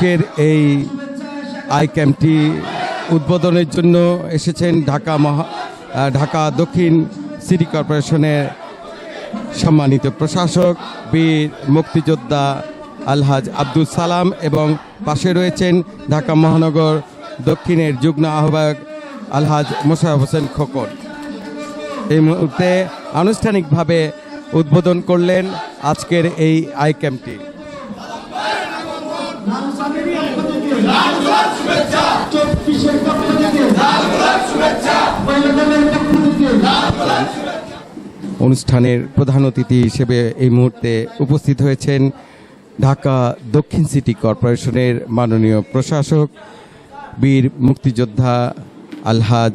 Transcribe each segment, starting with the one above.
আজকের এই আই ক্যাম্পটি উদ্বোধনের জন্য এসেছেন ঢাকা দক্ষিণ সিটি কর্পোরেশনের সম্মানিত প্রশাসক বীর মুক্তিযোদ্ধা আলহাজ আব্দুল সালাম এবং পাশে রয়েছেন ঢাকা মহানগর দক্ষিণের যুগ্ম আহ্বায়ক আলহাজ মোশাররফ হোসেন খোকন। এই মুহূর্তে আনুষ্ঠানিকভাবে উদ্বোধন করলেন আজকের এই আই ক্যাম্পটি। অনুষ্ঠানের প্রধান অতিথি হিসেবে এই মুহূর্তে উপস্থিত হয়েছেন ঢাকা দক্ষিণ সিটি কর্পোরেশনের মাননীয় প্রশাসক বীর মুক্তিযোদ্ধা আলহাজ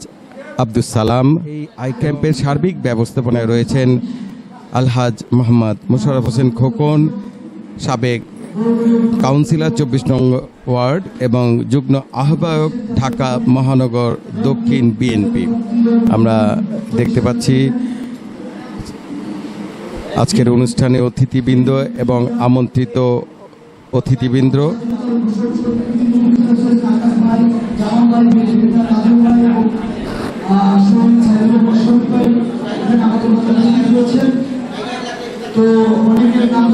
আব্দুল সালাম। এই আই ক্যাম্পের সার্বিক ব্যবস্থাপনায় রয়েছেন আলহাজ মোহাম্মদ মোশাররফ হোসেন খোকন, সাবেক কাউন্সিলর 24 নং ওয়ার্ড এবং যুগ্ম আহ্বায়ক ঢাকা মহানগর দক্ষিণ বিএনপি। আমরা দেখতে পাচ্ছি আজকের অনুষ্ঠানে অতিথিবৃন্দ এবং আমন্ত্রিত অতিথিবৃন্দ। তো অনেকের নাম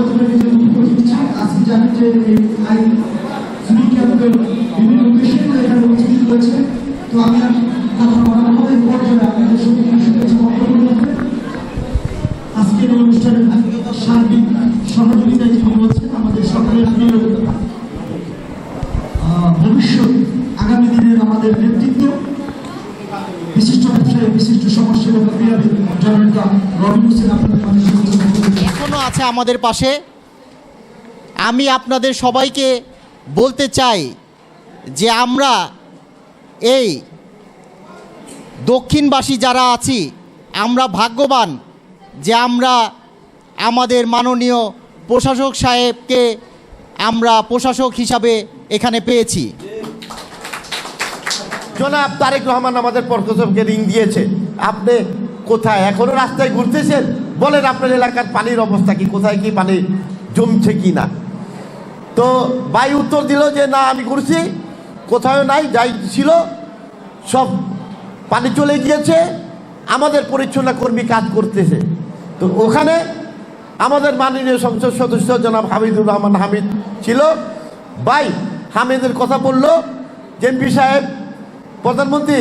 আজকে জানেন যে সিটি ক্যাম্পের বিভিন্ন পেশেন্ট এখানে উপস্থিত হয়েছে। তো আমি কথা বলার হবে পর্যায়ে আপনাদের সঙ্গে শুভেচ্ছা বক্তব্য রাখবেন। আজকের অনুষ্ঠানের সার্বিক সহযোগিতায় যিনি বলছেন আমাদের সকলের প্রিয় ভবিষ্যৎ আগামী দিনের আমাদের নেতৃত্ব বিশিষ্ট ব্যবসায়ী বিশিষ্ট সমাজসেবক রবিন হোসেন এখনো আছে আমাদের পাশে। আমি আপনাদের সবাইকে বলতে চাই যে আমরা এই দক্ষিণবাসী যারা আছি আমরা ভাগ্যবান যে আমরা আমাদের মাননীয় প্রশাসক সাহেবকে আমরা প্রশাসক হিসাবে এখানে পেয়েছি। জনাব তারেক রহমান আমাদের প্রশাসককে রিং দিয়েছে। আপনি কোথায় এখনো রাস্তায় ঘুরতেছেন? বলেন আপনার এলাকার পানির অবস্থা কি, কোথায় কি পানি জমছে কি না। তো ভাই উত্তর দিল যে না আমি ঘুরছি, কোথাও নাই, যাই ছিল সব পানি চলে গিয়েছে, আমাদের পরিচ্ছন্ন কর্মী কাজ করতেছে। তো ওখানে আমাদের মাননীয় সংসদ সদস্য জনাব হামিদুর রহমান হামিদ ছিল। ভাই হামিদের কথা বলল যে এমপি সাহেব প্রধানমন্ত্রী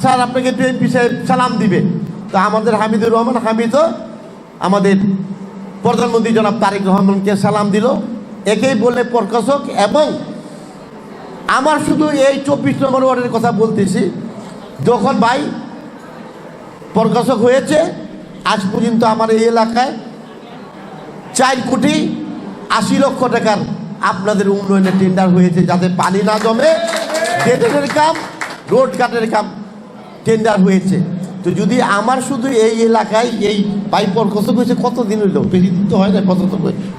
স্যার আপনাকে একটু এমপি সাহেব সালাম দিবে। তো আমাদের হামিদুর রহমান হামিদও আমাদের প্রধানমন্ত্রী জনাব তারেক রহমানকে সালাম দিল। একেই বললে প্রকাশক। এবং আমার শুধু এই 24 নম্বর ওয়ার্ডের কথা বলতেছি, যখন ভাই প্রকাশক হয়েছে আজ পর্যন্ত আমার এই এলাকায় 4,80,00,000 টাকার আপনাদের উন্নয়নের টেন্ডার হয়েছে, যাতে পানি না জমে ড্রেনের কাম, রোড কাটের কাম টেন্ডার হয়েছে। তো যদি আমার শুধু এই এলাকায় এই পাইপ প্রকল্প হয়েছে, কতদিন হইল? বেশি দিন তো হয় না, কত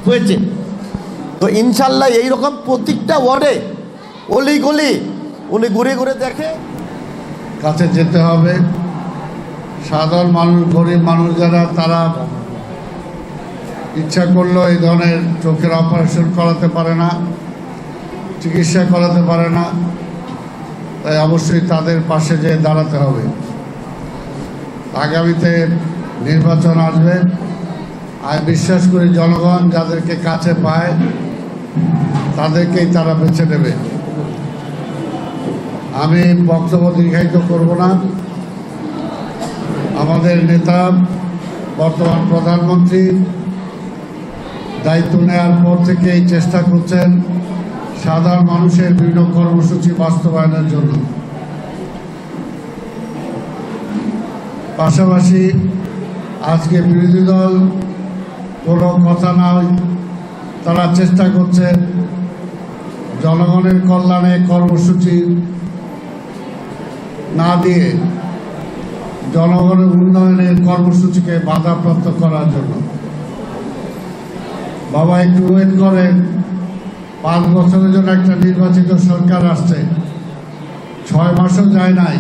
হয়েছে। তো ইনশাল্লাহ এইরকম প্রত্যেকটা ওয়ার্ডে অলি গলি উনি ঘুরে ঘুরে দেখে কাছে যেতে হবে। সাধারণ মানুষ, গরিব মানুষ যারা, তারা ইচ্ছা করলেও এই ধরনের চোখের অপারেশন করাতে পারে না, চিকিৎসা করাতে পারে না। তাই অবশ্যই তাদের পাশে যেয়ে দাঁড়াতে হবে। আগামীতে নির্বাচন আসবে, আর বিশ্বাস করি জনগণ যাদেরকে কাছে পায় তাদেরকেই তারা বেছে নেবে। আমি বক্তব্য দীর্ঘায়িত করব না। আমাদের নেতা বর্তমান প্রধানমন্ত্রী দায়িত্ব নেওয়ার পর থেকেই চেষ্টা করছেন সাধারণ মানুষের বিভিন্ন কর্মসূচি বাস্তবায়নের জন্য। পাশাপাশি আজকে বিরোধী দল কোনো কথা নয়, তারা চেষ্টা করছে জনগণের কল্যাণে কর্মসূচি না দিয়ে জনগণের উন্নয়নের কর্মসূচিকে বাধাপ্রাপ্ত করার জন্য। বাবা একটু ওয়েট করেন, 5 বছরের জন্য একটা নির্বাচিত সরকার আসছে, 6 মাসও যায় নাই,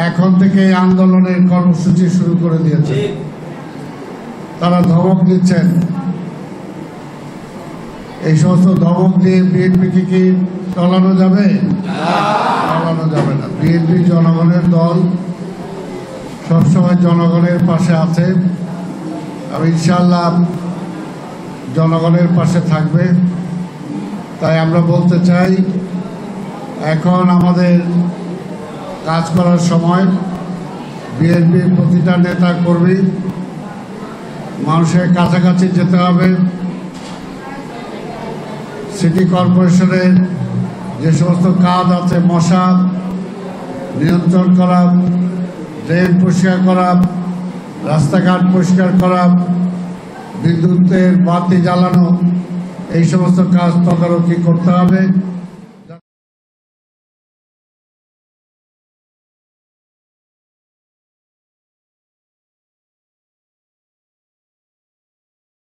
এখন থেকে আন্দোলনের কর্মসূচি শুরু করে দিয়েছে। তারা ধমক দিচ্ছেন। এই সমস্ত ধমক দিয়ে বিএনপিকে কি টলানো যাবে? টলানো যাবে না। বিএনপি জনগণের দল, সবসময় জনগণের পাশে আছে, আর ইনশাআল্লাহ জনগণের পাশে থাকবে। তাই আমরা বলতে চাই, এখন আমাদের কাজ করার সময়। বিএনপির প্রতিটা নেতা কর্মী মানুষের কাছাকাছি যেতে হবে। সিটি কর্পোরেশনের যে সমস্ত কাজ আছে, মশা নিয়ন্ত্রণ করা, ড্রেন পরিষ্কার করা, রাস্তাঘাট পরিষ্কার করা, বিদ্যুতের বাতি জ্বালানো, এই সমস্ত কাজ তদারকি করতে হবে।